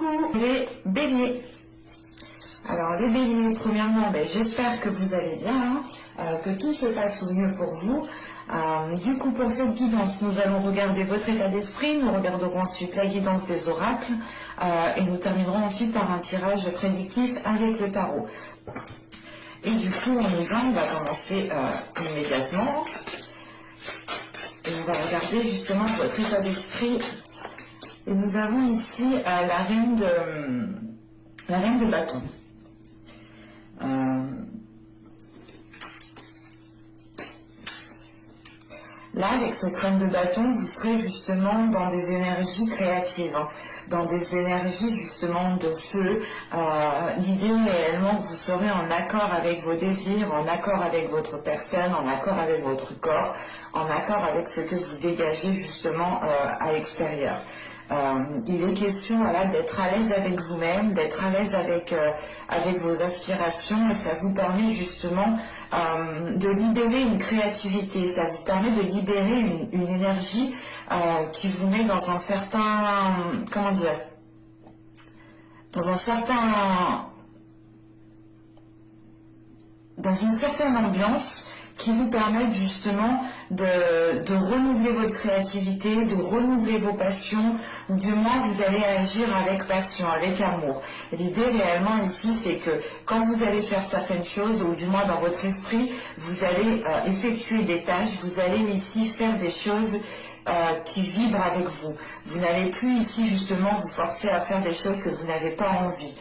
Coucou les béliers. Alors les béliers, premièrement, j'espère que vous allez bien, que tout se passe au mieux pour vous. Du coup, pour cette guidance, nous allons regarder votre état d'esprit, nous regarderons ensuite la guidance des oracles et nous terminerons ensuite par un tirage prédictif avec le tarot. Et du coup, on y va, on va commencer immédiatement. Et on va regarder justement votre état d'esprit. Et nous avons ici la reine de bâton. Là, avec cette reine de bâton, vous serez justement dans des énergies créatives, dans des énergies justement de feu. L'idée réellement que vous serez en accord avec vos désirs, en accord avec votre personne, en accord avec votre corps, en accord avec ce que vous dégagez justement à l'extérieur. Il est question d'être à l'aise avec vous-même, d'être à l'aise avec vos aspirations, et ça vous permet justement de libérer une créativité, ça vous permet de libérer une énergie qui vous met dans un certain, dans une certaine ambiance qui vous permettent justement de renouveler votre créativité, de renouveler vos passions, ou du moins vous allez agir avec passion, avec amour. L'idée réellement ici, c'est que quand vous allez faire certaines choses, ou du moins dans votre esprit, vous allez effectuer des tâches, vous allez ici faire des choses qui vibrent avec vous. Vous n'allez plus ici justement vous forcer à faire des choses que vous n'avez pas envie.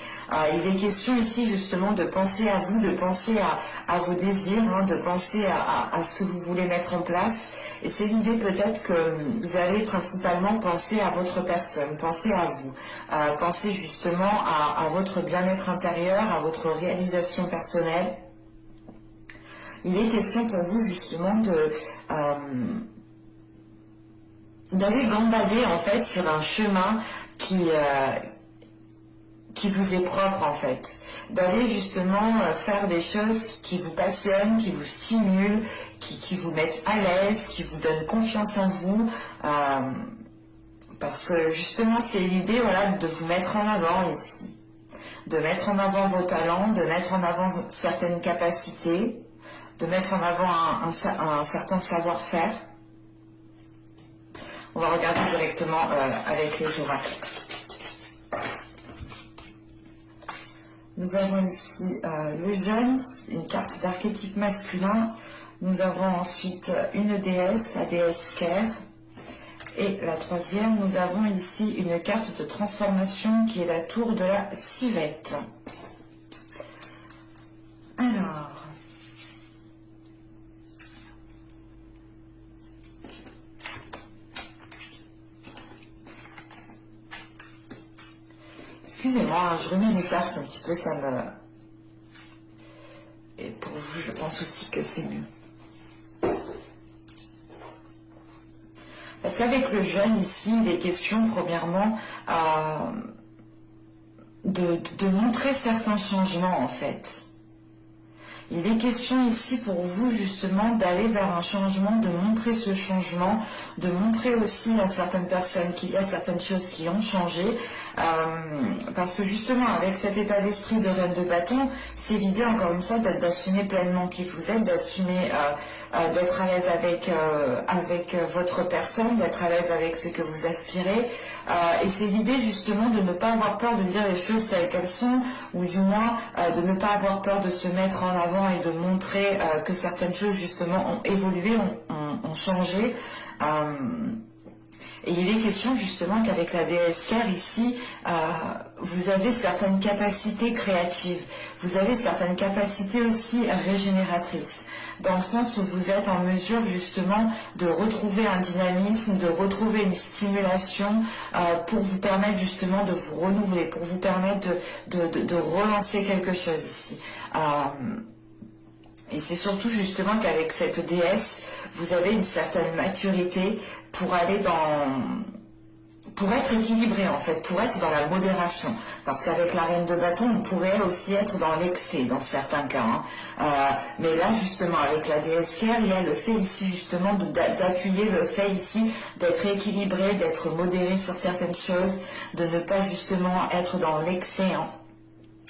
Il est question ici justement de penser à vous, de penser à vos désirs, de penser à ce que vous voulez mettre en place. Et c'est l'idée peut-être que vous allez principalement penser à votre personne, penser à vous, penser justement à votre bien-être intérieur, à votre réalisation personnelle. Il est question pour vous justement d'aller gambader en fait sur un chemin qui vous est propre en fait, d'aller justement faire des choses qui vous passionnent, qui vous stimulent, qui vous mettent à l'aise, qui vous donnent confiance en vous, parce que justement c'est l'idée de vous mettre en avant ici, de mettre en avant vos talents, de mettre en avant certaines capacités, de mettre en avant un certain savoir-faire. On va regarder directement avec les oracles. Nous avons ici le jeune, une carte d'archétype masculin. Nous avons ensuite une déesse, la déesse Ker. Et la troisième, nous avons ici une carte de transformation qui est la tour de la civette. Alors... Excusez-moi, je remets les cartes un petit peu, ça me... Et pour vous, je pense aussi que c'est mieux. Parce qu'avec le jeune ici, il est question, premièrement, de montrer certains changements, en fait. Il est question ici pour vous, justement, d'aller vers un changement, de montrer ce changement, de montrer aussi à certaines personnes qu'il y a certaines choses qui ont changé, parce que justement, avec cet état d'esprit de reine de bâton, c'est l'idée, encore une fois, d'assumer pleinement qui vous êtes, d'assumer, d'être à l'aise avec votre personne, d'être à l'aise avec ce que vous aspirez, et c'est l'idée, justement, de ne pas avoir peur de dire les choses telles qu'elles sont, ou du moins, de ne pas avoir peur de se mettre en avant et de montrer que certaines choses justement ont évolué, ont changé. Et il est question justement qu'avec la déesse Ker ici, vous avez certaines capacités créatives, vous avez certaines capacités aussi régénératrices, dans le sens où vous êtes en mesure justement de retrouver un dynamisme, de retrouver une stimulation pour vous permettre justement de vous renouveler, pour vous permettre de relancer quelque chose ici. Et c'est surtout justement qu'avec cette déesse, vous avez une certaine maturité pour aller pour être équilibré en fait, pour être dans la modération. Parce qu'avec la reine de bâton, on pourrait aussi être dans l'excès dans certains cas. Hein. Mais là justement avec la déesse Care, il y a le fait ici justement d'appuyer le fait ici d'être équilibré, d'être modéré sur certaines choses, de ne pas justement être dans l'excès. Hein.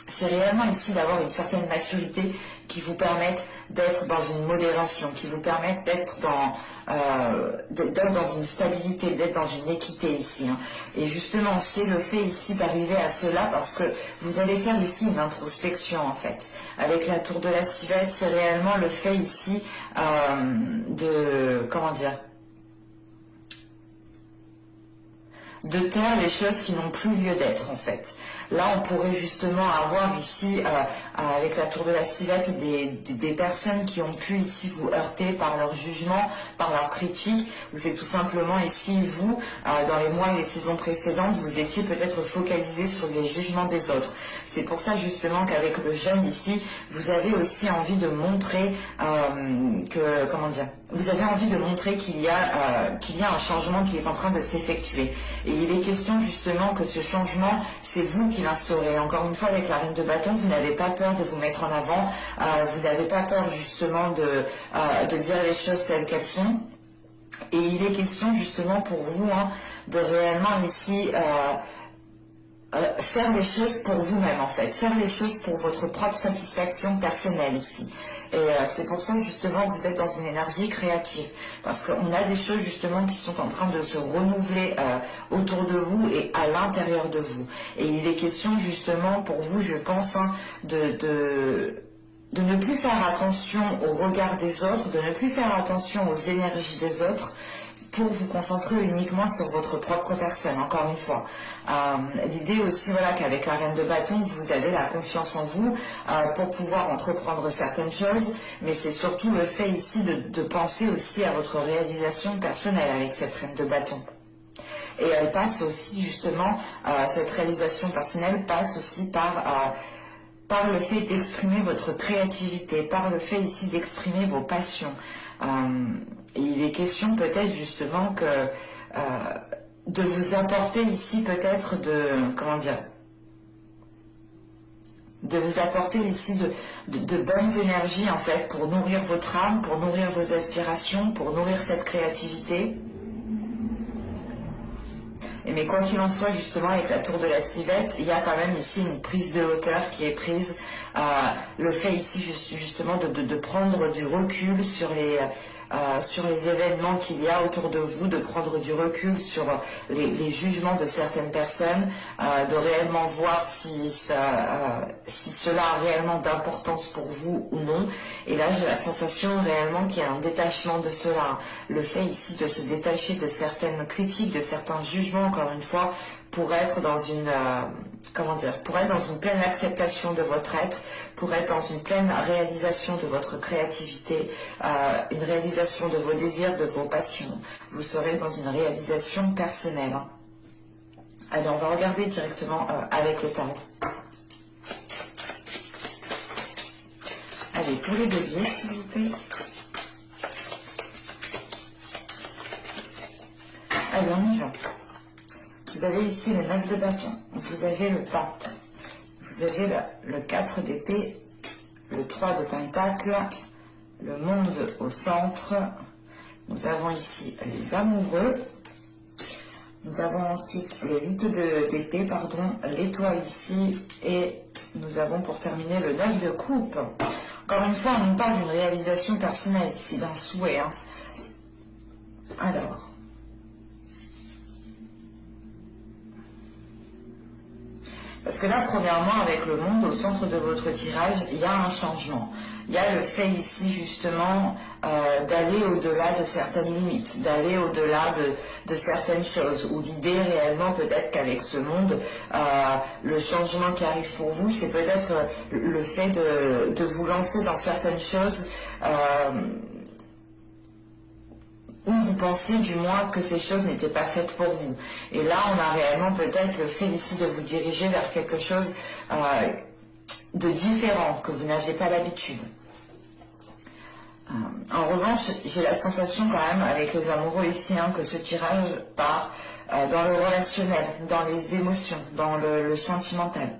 C'est réellement ici d'avoir une certaine maturité qui vous permette d'être dans une modération, qui vous permette d'être dans une stabilité, d'être dans une équité ici. Hein. Et justement, c'est le fait ici d'arriver à cela parce que vous allez faire ici une introspection en fait. Avec la tour de la civette, c'est réellement le fait ici de taire les choses qui n'ont plus lieu d'être en fait. Là, on pourrait justement avoir ici, avec la tour de la civette, des personnes qui ont pu ici vous heurter par leur jugement, par leur critique, ou c'est tout simplement ici, vous, dans les mois et les saisons précédentes, vous étiez peut-être focalisé sur les jugements des autres. C'est pour ça justement qu'avec le jeûne ici, vous avez aussi envie de montrer vous avez envie de montrer qu'il y a un changement qui est en train de s'effectuer. Et il est question justement que ce changement, c'est vous qui l'instaurez. Encore une fois, avec la reine de bâton, vous n'avez pas peur de vous mettre en avant, vous n'avez pas peur justement de dire les choses telles qu'elles sont. Et il est question justement pour vous de réellement ici faire les choses pour vous-même en fait, faire les choses pour votre propre satisfaction personnelle ici. Et c'est pour ça justement que vous êtes dans une énergie créative, parce qu'on a des choses justement qui sont en train de se renouveler autour de vous et à l'intérieur de vous. Et il est question justement pour vous, je pense, de ne plus faire attention au regard des autres, de ne plus faire attention aux énergies des autres, pour vous concentrer uniquement sur votre propre personne, encore une fois. L'idée aussi, voilà, qu'avec la reine de bâton, vous avez la confiance en vous pour pouvoir entreprendre certaines choses, mais c'est surtout le fait ici de penser aussi à votre réalisation personnelle avec cette reine de bâton. Et elle passe aussi, justement, cette réalisation personnelle passe aussi par le fait d'exprimer votre créativité, par le fait ici d'exprimer vos passions. Et il est question peut-être justement de vous apporter ici peut-être de vous apporter ici de bonnes énergies en fait pour nourrir votre âme, pour nourrir vos aspirations, pour nourrir cette créativité. Mais quoi qu'il en soit, justement, avec la tour de la civette, il y a quand même ici une prise de hauteur qui est prise. Le fait ici, justement, de prendre du recul sur les événements qu'il y a autour de vous, de prendre du recul sur les jugements de certaines personnes, de réellement voir si cela a réellement d'importance pour vous ou non. Et là, j'ai la sensation réellement qu'il y a un détachement de cela. Le fait ici de se détacher de certaines critiques, de certains jugements, encore une fois, pour être dans une pleine acceptation de votre être, pour être dans une pleine réalisation de votre créativité, une réalisation de vos désirs, de vos passions. Vous serez dans une réalisation personnelle. Allez, on va regarder directement avec le tarot. Allez, pour les béliers, s'il vous plaît. Allez, on y va. Vous avez ici le 9 de bâton, vous avez le pape, vous avez le 4 d'épée, le 3 de pentacle, le monde au centre, nous avons ici les amoureux, nous avons ensuite le 8 d'épée, l'étoile ici, et nous avons pour terminer le 9 de coupe. Encore une fois, on nous parle d'une réalisation personnelle ici, d'un souhait. Alors, parce que là, premièrement, avec le monde au centre de votre tirage, il y a un changement. Il y a le fait ici, justement, d'aller au-delà de certaines limites, d'aller au-delà de certaines choses, où l'idée réellement, peut-être qu'avec ce monde, le changement qui arrive pour vous, c'est peut-être le fait de vous lancer dans certaines choses où vous pensiez du moins que ces choses n'étaient pas faites pour vous. Et là, on a réellement peut-être le fait ici de vous diriger vers quelque chose de différent, que vous n'aviez pas l'habitude. En revanche, j'ai la sensation quand même, avec les amoureux ici, que ce tirage part dans le relationnel, dans les émotions, dans le sentimental.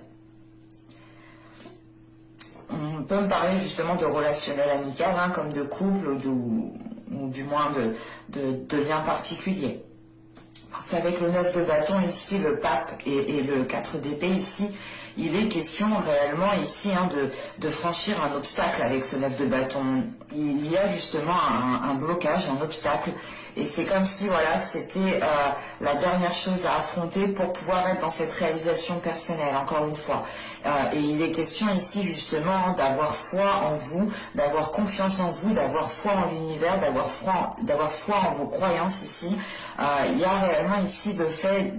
On peut me parler justement de relationnel amical, hein, comme de couple ou du moins de liens particuliers. Parce qu'avec le 9 de bâton ici, le pape et le 4 d'épée ici, il est question réellement ici hein, de franchir un obstacle avec ce 9 de bâton. Il y a justement un blocage, un obstacle, et c'est comme si voilà, c'était la dernière chose à affronter pour pouvoir être dans cette réalisation personnelle, encore une fois. Et il est question ici justement d'avoir foi en vous, d'avoir confiance en vous, d'avoir foi en l'univers, d'avoir foi en vos croyances ici. Il y a réellement ici le fait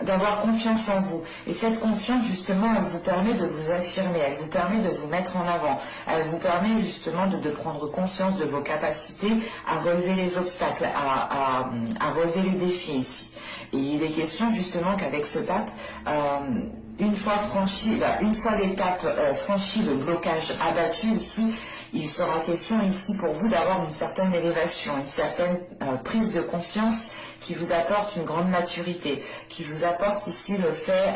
d'avoir confiance en vous. Et cette confiance, justement, elle vous permet de vous affirmer, elle vous permet de vous mettre en avant, elle vous permet justement de prendre conscience de vos capacités à relever les obstacles, à relever les défis ici. Et il est question justement qu'avec ce pape, une fois l'étape franchie, le blocage abattu ici, il sera question ici pour vous d'avoir une certaine élévation, une certaine prise de conscience qui vous apporte une grande maturité, qui vous apporte ici le fait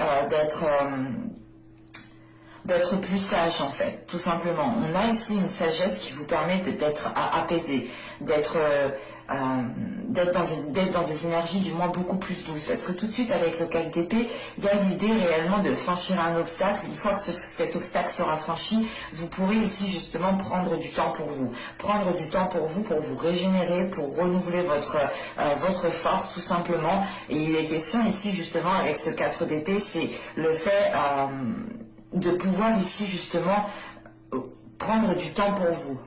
d'être plus sage en fait, tout simplement. On a ici une sagesse qui vous permet d'être apaisé, d'être dans des énergies du moins beaucoup plus douces. Parce que tout de suite avec le 4 d'épée, il y a l'idée réellement de franchir un obstacle. Une fois que cet obstacle sera franchi, vous pourrez ici justement prendre du temps pour vous. Prendre du temps pour vous régénérer, pour renouveler votre force tout simplement. Et il est question ici justement avec ce 4 d'épée, c'est le fait de pouvoir ici justement prendre du temps pour vous.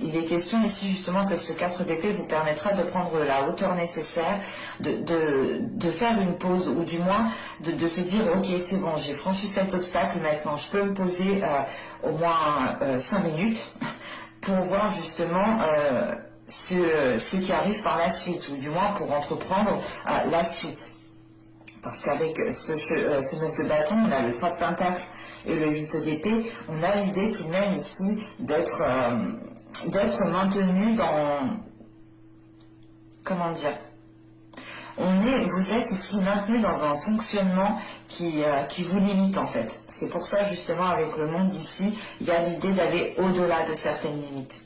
Il est question ici justement que ce 4 d'épée vous permettra de prendre la hauteur nécessaire, de faire une pause ou du moins de se dire ok c'est bon, j'ai franchi cet obstacle, maintenant je peux me poser au moins 5 minutes pour voir justement ce qui arrive par la suite ou du moins pour entreprendre la suite. Parce qu'avec ce 9 de bâton, on a le 3 de pentacle et le 8 d'épée, on a l'idée tout de même ici d'être maintenu dans... Comment dire, vous êtes ici maintenu dans un fonctionnement qui vous limite en fait. C'est pour ça justement avec le monde d'ici, il y a l'idée d'aller au-delà de certaines limites.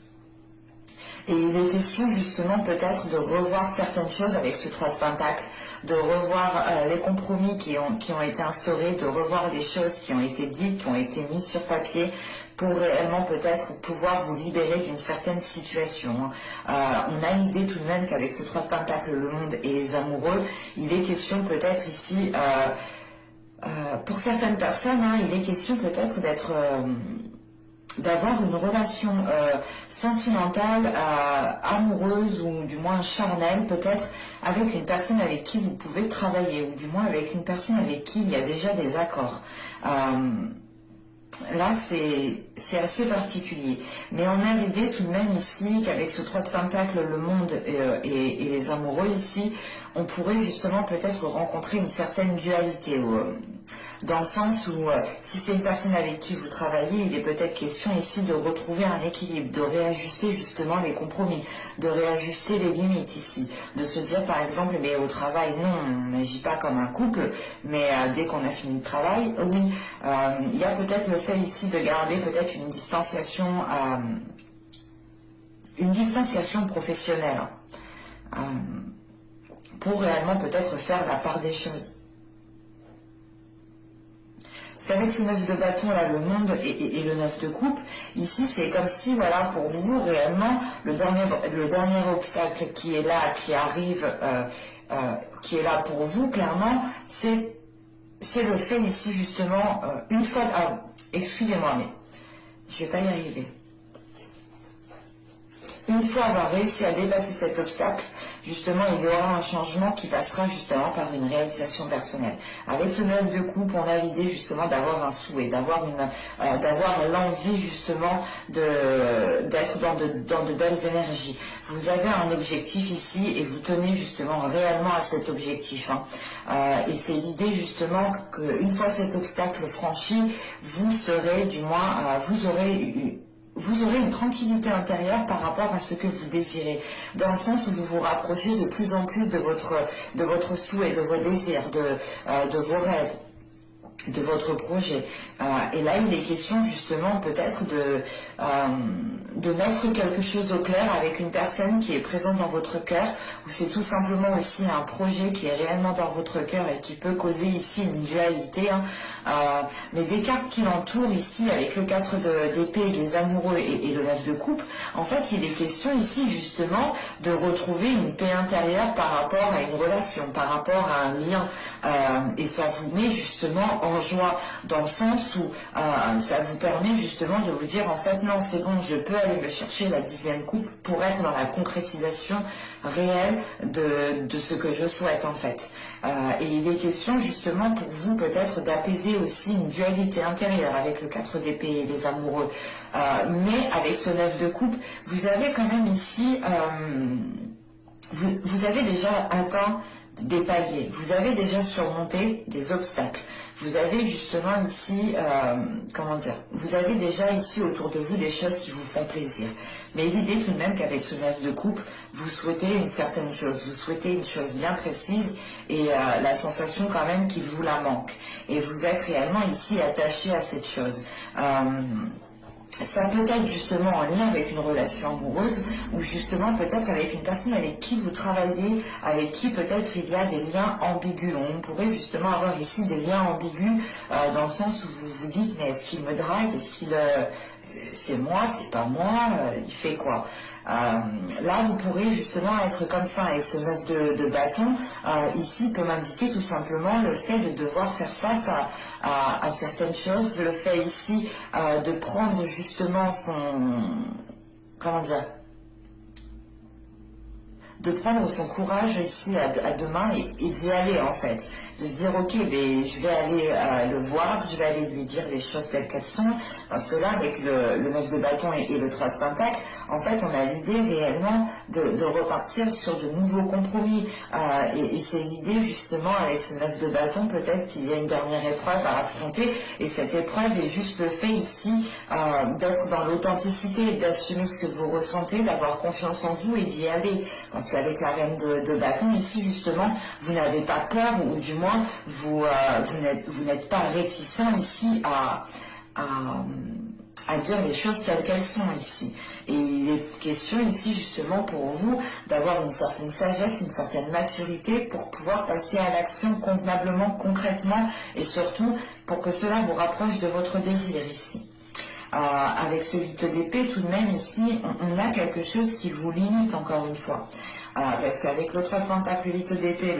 Et il est question justement peut-être de revoir certaines choses avec ce 3 de pentacle, de revoir les compromis qui ont été instaurés, de revoir les choses qui ont été dites, qui ont été mises sur papier, pour réellement peut-être pouvoir vous libérer d'une certaine situation. On a l'idée tout de même qu'avec ce 3 de pentacle, le monde et les amoureux, il est question peut-être ici, pour certaines personnes, hein, il est question peut-être d'avoir une relation sentimentale, amoureuse ou du moins charnelle peut-être avec une personne avec qui vous pouvez travailler ou du moins avec une personne avec qui il y a déjà des accords. Là c'est assez particulier, mais on a l'idée tout de même ici qu'avec ce 3 de pentacle, le monde et les amoureux ici, on pourrait justement peut-être rencontrer une certaine dualité dans le sens où si c'est une personne avec qui vous travaillez, il est peut-être question ici de retrouver un équilibre, de réajuster justement les compromis, de réajuster les limites ici, de se dire par exemple, mais au travail, non, on n'agit pas comme un couple, mais dès qu'on a fini le travail, oui, il y a peut-être le fait ici de garder peut-être une distanciation professionnelle pour réellement peut-être faire la part des choses. C'est avec ce 9 de bâton là, le monde et le 9 de coupe, ici c'est comme si voilà pour vous réellement le dernier obstacle qui est là, qui arrive, qui est là pour vous clairement, c'est le fait ici justement, une fois, excusez-moi mais je vais pas y arriver. Une fois avoir réussi à dépasser cet obstacle, justement, il y aura un changement qui passera justement par une réalisation personnelle. Avec ce 9 de coupe, on a l'idée justement d'avoir un souhait, d'avoir l'envie justement d'être dans de belles énergies. Vous avez un objectif ici et vous tenez justement réellement à cet objectif. Et c'est l'idée justement qu'une fois cet obstacle franchi, vous serez du moins, vous aurez vous aurez une tranquillité intérieure par rapport à ce que vous désirez, dans le sens où vous vous rapprochez de plus en plus de votre souhait, de vos désirs, de vos rêves, de votre projet. Et là, il est question justement peut-être de mettre quelque chose au clair avec une personne qui est présente dans votre cœur, ou c'est tout simplement aussi un projet qui est réellement dans votre cœur et qui peut causer ici une dualité. Mais des cartes qui l'entourent ici, avec le 4 d'épée, les amoureux et le 9 de coupe, en fait, il est question ici justement de retrouver une paix intérieure par rapport à une relation, par rapport à un lien. Et ça vous met justement en joie, dans le sens où ça vous permet justement de vous dire en fait non, c'est bon, je peux aller me chercher la 10e coupe pour être dans la concrétisation réelle de ce que je souhaite en fait. Et il est question justement pour vous peut-être d'apaiser aussi une dualité intérieure avec le 4 d'épée et les amoureux. Mais avec ce 9 de coupe, vous avez quand même ici, vous avez déjà atteint des paliers, vous avez déjà surmonté des obstacles, vous avez justement ici, comment dire, vous avez déjà ici autour de vous des choses qui vous font plaisir. Mais l'idée tout de même qu'avec ce 9 de coupe, vous souhaitez une certaine chose, vous souhaitez une chose bien précise et la sensation quand même qu'il vous la manque. Et vous êtes réellement ici attaché à cette chose. Ça peut être justement en lien avec une relation amoureuse ou justement peut-être avec une personne avec qui vous travaillez, avec qui peut-être il y a des liens ambigus. On pourrait justement avoir ici des liens ambigus dans le sens où vous vous dites mais est-ce qu'il me drague, est-ce qu'il c'est moi, c'est pas moi, il fait quoi? Là vous pourrez justement être comme ça et ce 9 de bâton ici peut m'indiquer tout simplement le fait de devoir faire face à certaines choses, le fait ici de prendre justement comment dire, de prendre son courage ici à deux mains et d'y aller en fait, de se dire ok, mais je vais aller le voir, je vais aller lui dire les choses telles qu'elles sont, parce que là avec le 9 de bâton et le 3 de pentacle, en fait on a l'idée réellement de repartir sur de nouveaux compromis et c'est l'idée justement avec ce 9 de bâton, peut-être qu'il y a une dernière épreuve à affronter et cette épreuve est juste le fait ici d'être dans l'authenticité, d'assumer ce que vous ressentez, d'avoir confiance en vous et d'y aller, parce qu'avec la reine de bâton ici justement vous n'avez pas peur ou du moins vous n'êtes pas réticent ici à dire les choses telles qu'elles sont ici. Et il est question ici justement pour vous d'avoir une certaine sagesse, une certaine maturité pour pouvoir passer à l'action convenablement, concrètement et surtout pour que cela vous rapproche de votre désir ici. Avec ce 8 d'épée, tout de même ici, on a quelque chose qui vous limite encore une fois. Parce qu'avec le 3 de pentacle, le 8 d'épée,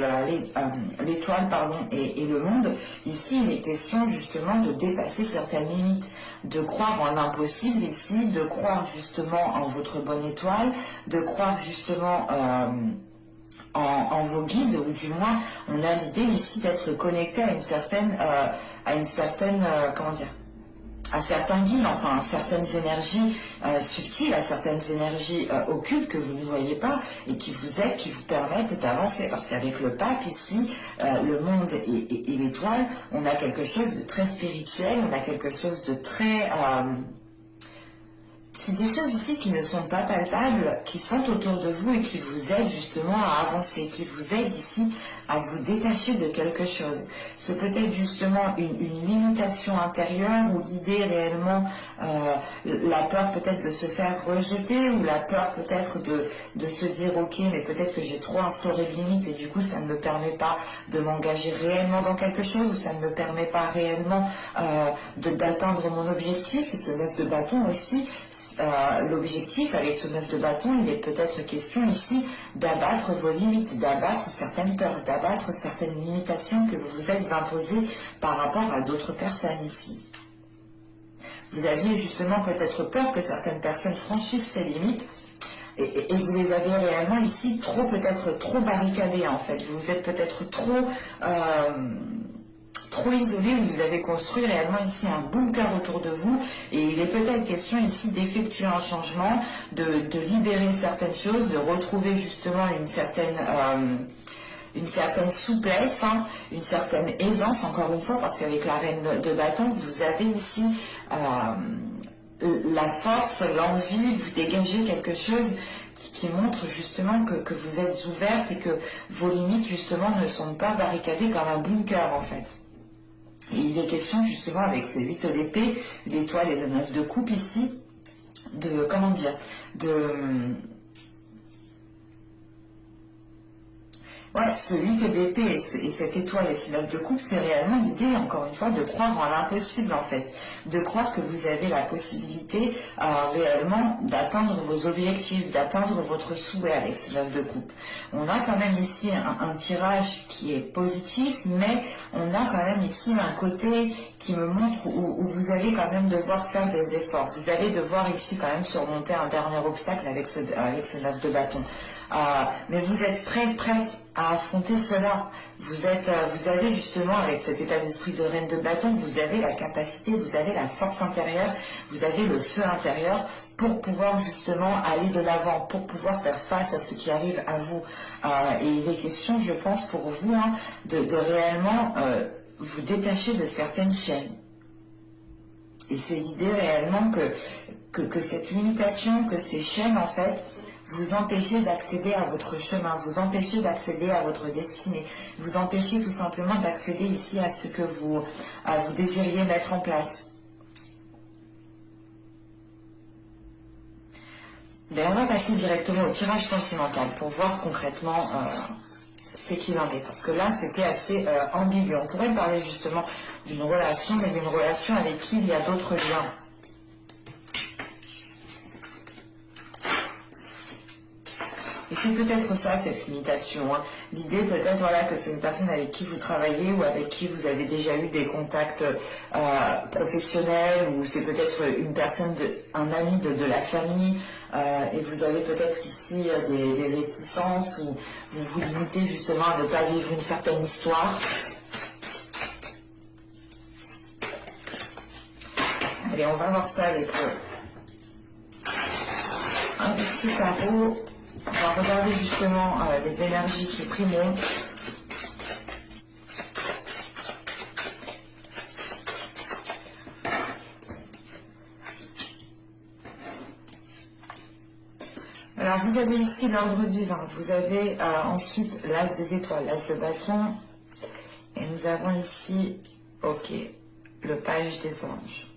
l'étoile pardon, et le monde, ici il est question justement de dépasser certaines limites, de croire en l'impossible ici, de croire justement en votre bonne étoile, de croire justement en vos guides, ou du moins on a l'idée ici d'être connecté à une certaine comment dire, à certains guides, enfin à certaines énergies subtiles, à certaines énergies occultes que vous ne voyez pas et qui vous aident, qui vous permettent d'avancer. Parce qu'avec le pape ici, le monde et l'étoile, on a quelque chose de très spirituel, on a quelque chose de très... c'est des choses ici qui ne sont pas palpables, qui sont autour de vous et qui vous aident justement à avancer, qui vous aident ici à vous détacher de quelque chose. Ce peut être justement une limitation intérieure ou l'idée réellement, la peur peut-être de se faire rejeter ou la peur peut-être de se dire ok mais peut-être que j'ai trop instauré de limites et du coup ça ne me permet pas de m'engager réellement dans quelque chose ou ça ne me permet pas réellement d'atteindre mon objectif. Et ce 9 de bâton aussi, l'objectif avec ce 9 de bâton, il est peut-être question ici d'abattre vos limites, d'abattre certaines peurs, d'abattre certaines limitations que vous vous êtes imposées par rapport à d'autres personnes ici. Vous aviez justement peut-être peur que certaines personnes franchissent ces limites et vous les avez réellement ici peut-être trop barricadées en fait. Vous êtes peut-être trop isolé, vous avez construit réellement ici un bunker autour de vous et il est peut-être question ici d'effectuer un changement, de libérer certaines choses, de retrouver justement une certaine souplesse, hein, une certaine aisance encore une fois parce qu'avec la reine de bâton vous avez ici la force, l'envie, vous dégagez quelque chose qui montre justement que vous êtes ouverte et que vos limites justement ne sont pas barricadées comme un bunker en fait. Et il est question justement avec ces 8 d'épée, l'étoile et le 9 de coupe ici, de, comment dire, ouais, ce 8 d'épée et cette étoile et ce 9 de coupe, c'est réellement l'idée, encore une fois, de croire en l'impossible en fait. De croire que vous avez la possibilité réellement d'atteindre vos objectifs, d'atteindre votre souhait avec ce 9 de coupe. On a quand même ici un tirage qui est positif, mais on a quand même ici un côté qui me montre où vous allez quand même devoir faire des efforts. Vous allez devoir ici quand même surmonter un dernier obstacle avec ce 9 de bâton. Mais vous êtes prête à affronter cela. Vous avez justement, avec cet état d'esprit de reine de bâton, vous avez la capacité, vous avez la force intérieure, vous avez le feu intérieur pour pouvoir justement aller de l'avant, pour pouvoir faire face à ce qui arrive à vous. Et il est question, je pense, pour vous, hein, de réellement vous détacher de certaines chaînes. Et c'est l'idée réellement que cette limitation, que ces chaînes, en fait, vous empêchez d'accéder à votre chemin, vous empêchez d'accéder à votre destinée, vous empêchez tout simplement d'accéder ici à ce que vous désiriez mettre en place. Ben, on va passer directement au tirage sentimental pour voir concrètement ce qu'il en est. Parce que là, c'était assez ambigu. On pourrait parler justement d'une relation, mais d'une relation avec qui il y a d'autres liens. Et c'est peut-être ça, cette limitation. Hein. L'idée peut-être voilà, que c'est une personne avec qui vous travaillez ou avec qui vous avez déjà eu des contacts professionnels, ou c'est peut-être une personne, un ami de la famille, et vous avez peut-être ici des réticences, ou vous vous limitez justement à ne pas vivre une certaine histoire. Allez, on va voir ça avec un petit tarot. On va regarder justement les énergies qui priment. Alors vous avez ici l'ordre divin, vous avez ensuite l'as des étoiles, l'as de bâton, et nous avons ici, ok, le page des anges.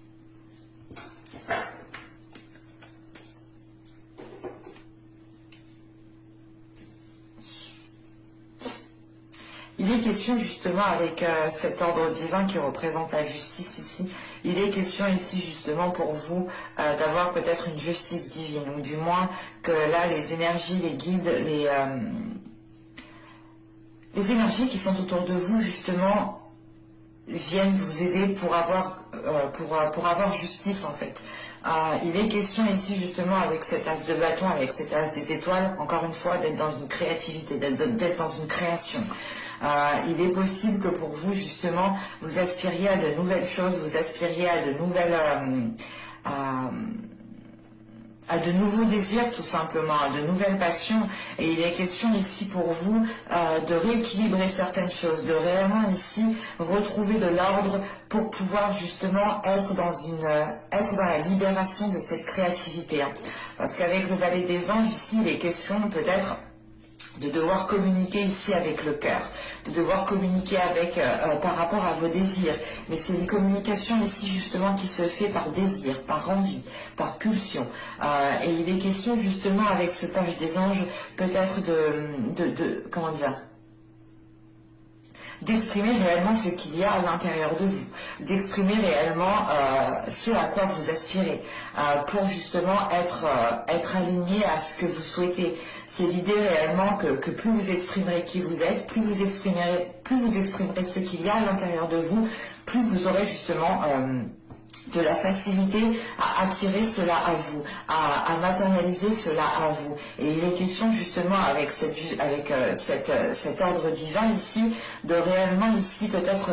Il est question justement avec cet ordre divin qui représente la justice ici, il est question ici justement pour vous d'avoir peut-être une justice divine, ou du moins que là les énergies, les guides, les énergies qui sont autour de vous justement viennent vous aider pour avoir justice en fait. Il est question ici justement avec cet as de bâton, avec cet as des étoiles, encore une fois d'être dans une créativité, d'être dans une création. Il est possible que pour vous justement vous aspiriez à de nouvelles choses, vous aspiriez à de nouvelles à de nouveaux désirs tout simplement, à de nouvelles passions, et il est question ici pour vous de rééquilibrer certaines choses, de réellement ici retrouver de l'ordre pour pouvoir justement être dans la libération de cette créativité, hein. Parce qu'avec le valet des anges ici il est question peut-être de devoir communiquer ici avec le cœur, de devoir communiquer avec par rapport à vos désirs. Mais c'est une communication ici justement qui se fait par désir, par envie, par pulsion. Et il est question justement avec ce page des anges peut-être comment dire, d'exprimer réellement ce qu'il y a à l'intérieur de vous, d'exprimer réellement ce à quoi vous aspirez, pour justement être aligné à ce que vous souhaitez. C'est l'idée réellement que plus vous exprimerez qui vous êtes, plus vous exprimerez ce qu'il y a à l'intérieur de vous, plus vous aurez justement de la facilité à attirer cela à vous, à matérialiser cela à vous. Et il est question justement avec cet ordre divin ici, de réellement ici peut-être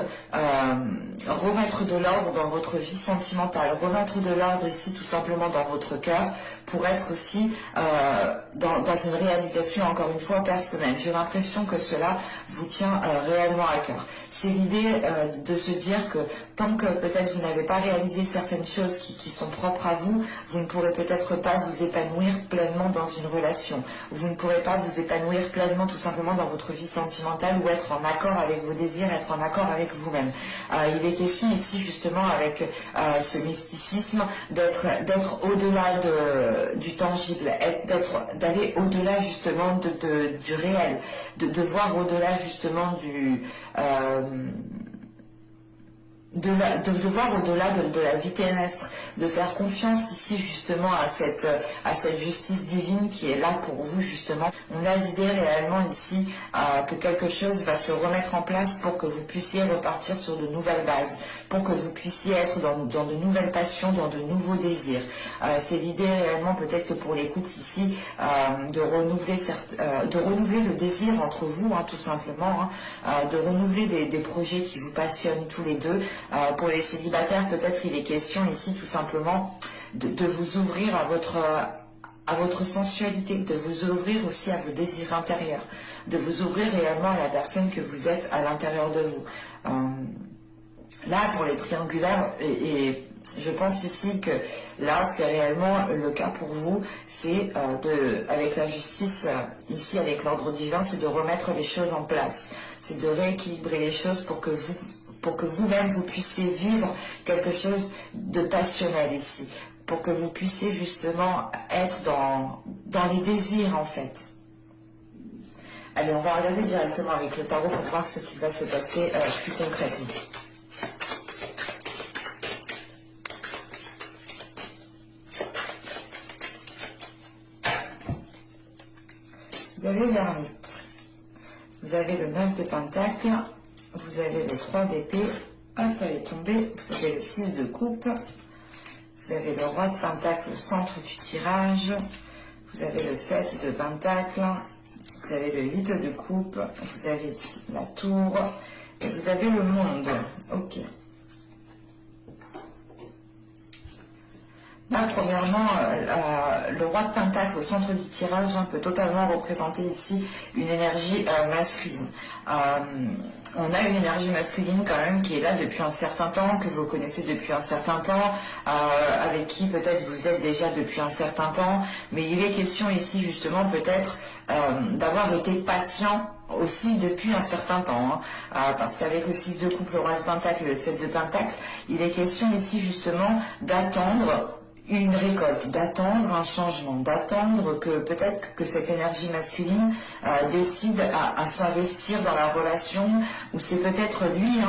remettre de l'ordre dans votre vie sentimentale, remettre de l'ordre ici tout simplement dans votre cœur, pour être aussi dans une réalisation encore une fois personnelle. J'ai l'impression que cela vous tient réellement à cœur. C'est l'idée de se dire que tant que peut-être vous n'avez pas réalisé renouveler certaines choses qui sont propres à vous, vous ne pourrez peut-être pas vous épanouir pleinement dans une relation. Vous ne pourrez pas vous épanouir pleinement tout simplement dans votre vie sentimentale ou être en accord avec vos désirs, être en accord avec vous-même. Il est question ici justement avec ce mysticisme d'être au-delà du tangible, d'aller au-delà justement du réel, de voir au-delà justement de voir au-delà de la vie terrestre, de faire confiance ici justement à cette justice divine qui est là pour vous justement. On a l'idée réellement ici que quelque chose va se remettre en place pour que vous puissiez repartir sur de nouvelles bases, pour que vous puissiez être dans de nouvelles passions, dans de nouveaux désirs. C'est l'idée réellement peut-être que pour les couples ici de renouveler le désir entre vous, tout simplement, de renouveler des projets qui vous passionnent tous les deux. Pour les célibataires, peut-être il est question ici tout simplement de vous ouvrir à votre sensualité, de vous ouvrir aussi à vos désirs intérieurs, de vous ouvrir réellement à la personne que vous êtes à l'intérieur de vous. Là, pour les triangulaires, et je pense ici que là, c'est réellement le cas pour vous, c'est avec la justice, ici avec l'ordre divin, c'est de remettre les choses en place, c'est de rééquilibrer les choses pour que vous-même vous puissiez vivre quelque chose de passionnel ici, pour que vous puissiez justement être dans les désirs en fait. Allez, on va regarder directement avec le tarot pour voir ce qui va se passer plus concrètement. Vous avez l'ermite, vous avez le 9 de pentacle, vous avez le 3 d'épée, hop, elle est tombée, vous avez le 6 de coupe, vous avez le roi de pentacle au centre du tirage, vous avez le 7 de pentacle, vous avez le 8 de coupe, vous avez ici la tour, et vous avez le monde. Ok. Là, premièrement, le roi de pentacle au centre du tirage peut totalement représenter ici une énergie masculine. On a une énergie masculine quand même qui est là depuis un certain temps, que vous connaissez depuis un certain temps, avec qui peut-être vous êtes déjà depuis un certain temps, mais il est question ici justement peut-être d'avoir été patient aussi depuis un certain temps, parce qu'avec le 6 de coupe, le roi de pentacle et le 7 de pentacle, il est question ici justement d'attendre une récolte, d'attendre un changement, d'attendre que peut-être que cette énergie masculine décide à s'investir dans la relation, ou c'est peut-être lui,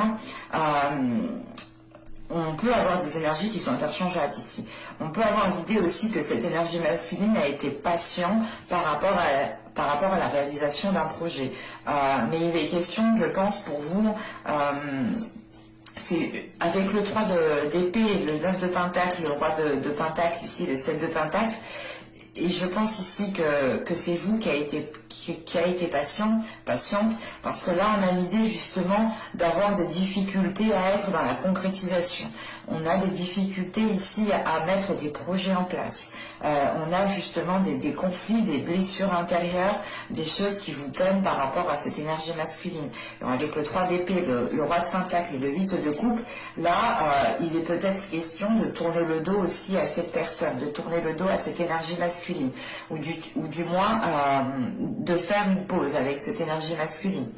on peut avoir des énergies qui sont interchangeables ici. On peut avoir l'idée aussi que cette énergie masculine a été patient par rapport à la réalisation d'un projet. Mais il est question, je pense, pour vous, c'est avec le 3 d'épée, le 9 de pentacle, le roi de pentacle ici, le 7 de pentacle, et je pense ici que c'est vous qui a été patiente, parce que là on a l'idée justement d'avoir des difficultés à être dans la concrétisation. On a des difficultés ici à mettre des projets en place. On a justement des conflits, des blessures intérieures, des choses qui vous peinent par rapport à cette énergie masculine. Et avec le 3 d'épée, le roi de pentacle et le 8 de coupe, là, il est peut-être question de tourner le dos aussi à cette personne, de tourner le dos à cette énergie masculine, ou du moins de faire une pause avec cette énergie masculine.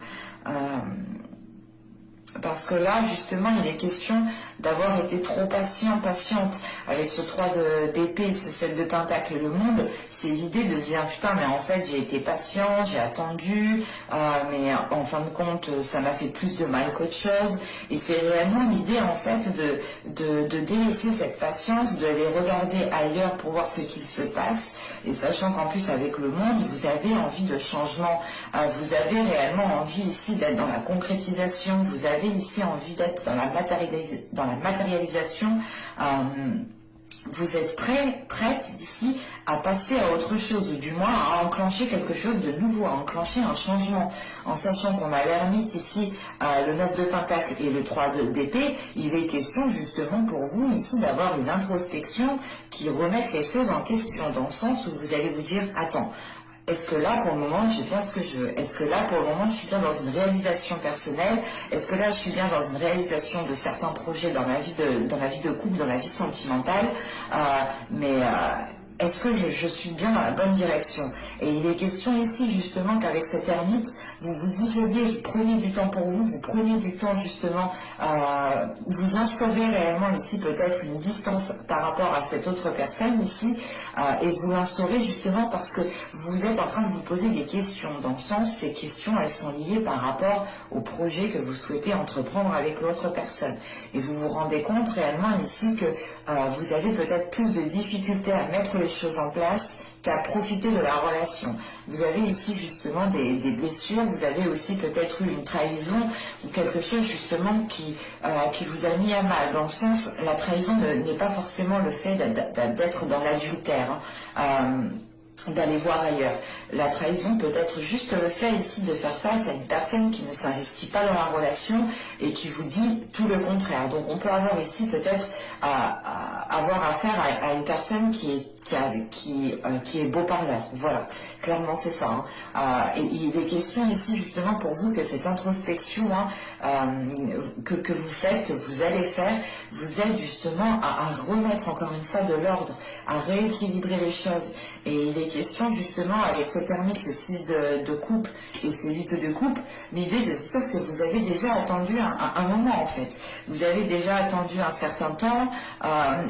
Parce que là, justement, il est question d'avoir été trop patiente avec ce 3 d'épée, ce 7 de pentacle, le monde. C'est l'idée de se dire, putain, mais en fait, j'ai été patient, j'ai attendu, mais en fin de compte, ça m'a fait plus de mal qu'autre chose. Et c'est réellement l'idée, en fait, de délaisser cette patience, de les regarder ailleurs pour voir ce qu'il se passe. Et sachant qu'en plus, avec le monde, vous avez envie de changement. Vous avez réellement envie ici d'être dans la concrétisation. Vous avez ici envie d'être dans la matérialisation. Vous êtes prête ici à passer à autre chose, ou du moins à enclencher quelque chose de nouveau, à enclencher un changement. En sachant qu'on a l'ermite ici, le 9 de pentacle et le 3 d'épée, il est question justement pour vous ici d'avoir une introspection qui remette les choses en question, dans le sens où vous allez vous dire, attends, Est-ce que là, pour le moment, j'ai bien ce que je veux? Est-ce que là, pour le moment, je suis bien dans une réalisation personnelle? Est-ce que là, je suis bien dans une réalisation de certains projets dans ma vie de couple, dans ma vie sentimentale? Est-ce que je suis bien dans la bonne direction? Et il est question ici justement qu'avec cette ermite, vous vous isoliez, vous preniez du temps pour vous, vous preniez du temps justement, vous instaurez réellement ici peut-être une distance par rapport à cette autre personne ici, et vous l'instaurez justement parce que vous êtes en train de vous poser des questions. Dans le sens, ces questions, elles sont liées par rapport au projet que vous souhaitez entreprendre avec l'autre personne. Et vous vous rendez compte réellement ici que vous avez peut-être plus de difficultés à mettre les choses en place qu'à profiter de la relation. Vous avez ici justement des blessures, vous avez aussi peut-être eu une trahison ou quelque chose justement qui vous a mis à mal. Dans le sens, la trahison n'est pas forcément le fait d'être dans l'adultère, d'aller voir ailleurs. La trahison peut être juste le fait ici de faire face à une personne qui ne s'investit pas dans la relation et qui vous dit tout le contraire. Donc on peut avoir ici peut-être avoir affaire à une personne qui est beau parleur. Voilà, clairement c'est ça. Et il est question ici justement pour vous que cette introspection que vous faites, que vous allez faire, vous aide justement à remettre encore une fois de l'ordre, à rééquilibrer les choses. Et il est question justement avec cette ermite, ce 6 de coupe et ce 8 de coupe, l'idée de se dire que vous avez déjà attendu un moment en fait. Vous avez déjà attendu un certain temps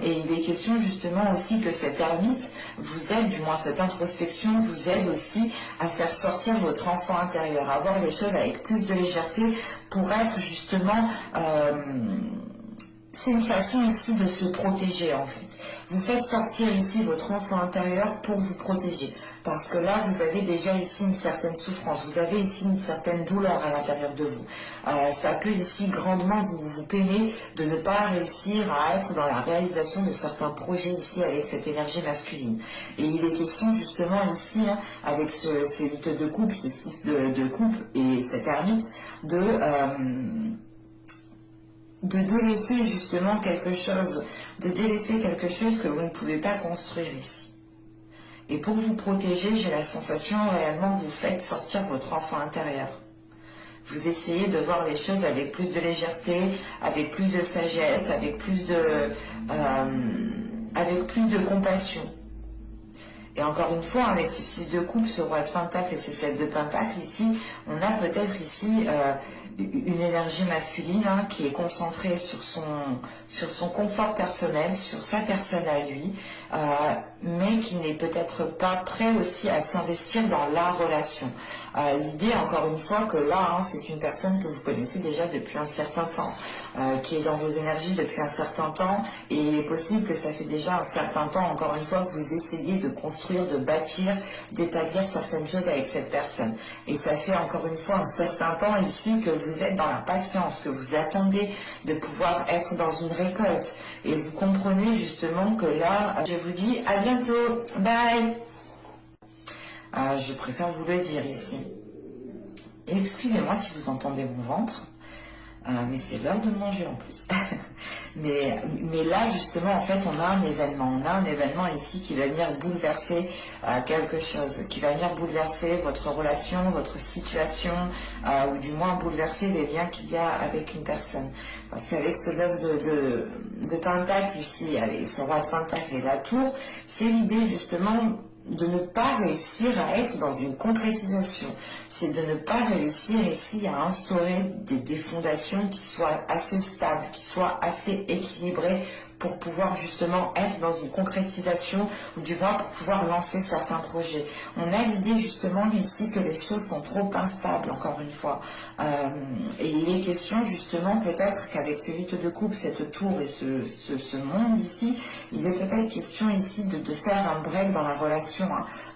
et il est question justement aussi que cette ermite vous aide, du moins cette introspection vous aide aussi à faire sortir votre enfant intérieur, à voir les choses avec plus de légèreté pour être justement... c'est une façon ici de se protéger en fait. Vous faites sortir ici votre enfant intérieur pour vous protéger. Parce que là, vous avez déjà ici une certaine souffrance. Vous avez ici une certaine douleur à l'intérieur de vous. Ça peut ici grandement vous peiner de ne pas réussir à être dans la réalisation de certains projets ici avec cette énergie masculine. Et il est question justement ici, avec ce 8 de coupe, ce 6 de coupe et cette ermite, de délaisser justement quelque chose, que vous ne pouvez pas construire ici. Et pour vous protéger, j'ai la sensation réellement que vous faites sortir votre enfant intérieur. Vous essayez de voir les choses avec plus de légèreté, avec plus de sagesse, avec plus de compassion. Et encore une fois, avec ce 6 de coupe, ce roi de pentacle et ce 7 de pentacle, ici, on a peut-être ici une énergie masculine qui est concentrée sur son confort personnel, sur sa personne à lui, mais qui n'est peut-être pas prêt aussi à s'investir dans la relation. L'idée, encore une fois, que là, c'est une personne que vous connaissez déjà depuis un certain temps, qui est dans vos énergies depuis un certain temps, et il est possible que ça fait déjà un certain temps, encore une fois, que vous essayez de construire, de bâtir, d'établir certaines choses avec cette personne. Et ça fait encore une fois un certain temps ici que vous êtes dans la patience, que vous attendez de pouvoir être dans une récolte. Et vous comprenez justement que là, je vous dis à bientôt, bye. Je préfère vous le dire ici. Et excusez-moi si vous entendez mon ventre, mais c'est l'heure de manger en plus. mais là, justement, en fait, on a un événement ici qui va venir bouleverser quelque chose, qui va venir bouleverser votre relation, votre situation, ou du moins bouleverser les liens qu'il y a avec une personne. Parce qu'avec ce 9 de pentacle ici, avec ce roi de pentacle et la tour, c'est l'idée justement de ne pas réussir à être dans une concrétisation. C'est de ne pas réussir ici à instaurer des fondations qui soient assez stables, qui soient assez équilibrées pour pouvoir justement être dans une concrétisation ou du moins pour pouvoir lancer certains projets. On a l'idée justement ici que les choses sont trop instables, encore une fois. Et il est question justement peut-être qu'avec ce 8 de coupe, cette tour et ce monde ici, il est peut-être question ici de faire un break dans la relation,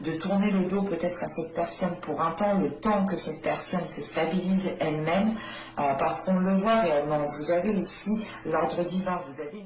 de tourner le dos peut-être à cette personne pour un temps, le temps que cette personne se stabilise elle-même, parce qu'on le voit réellement. Vous avez ici l'ordre divin, vous avez...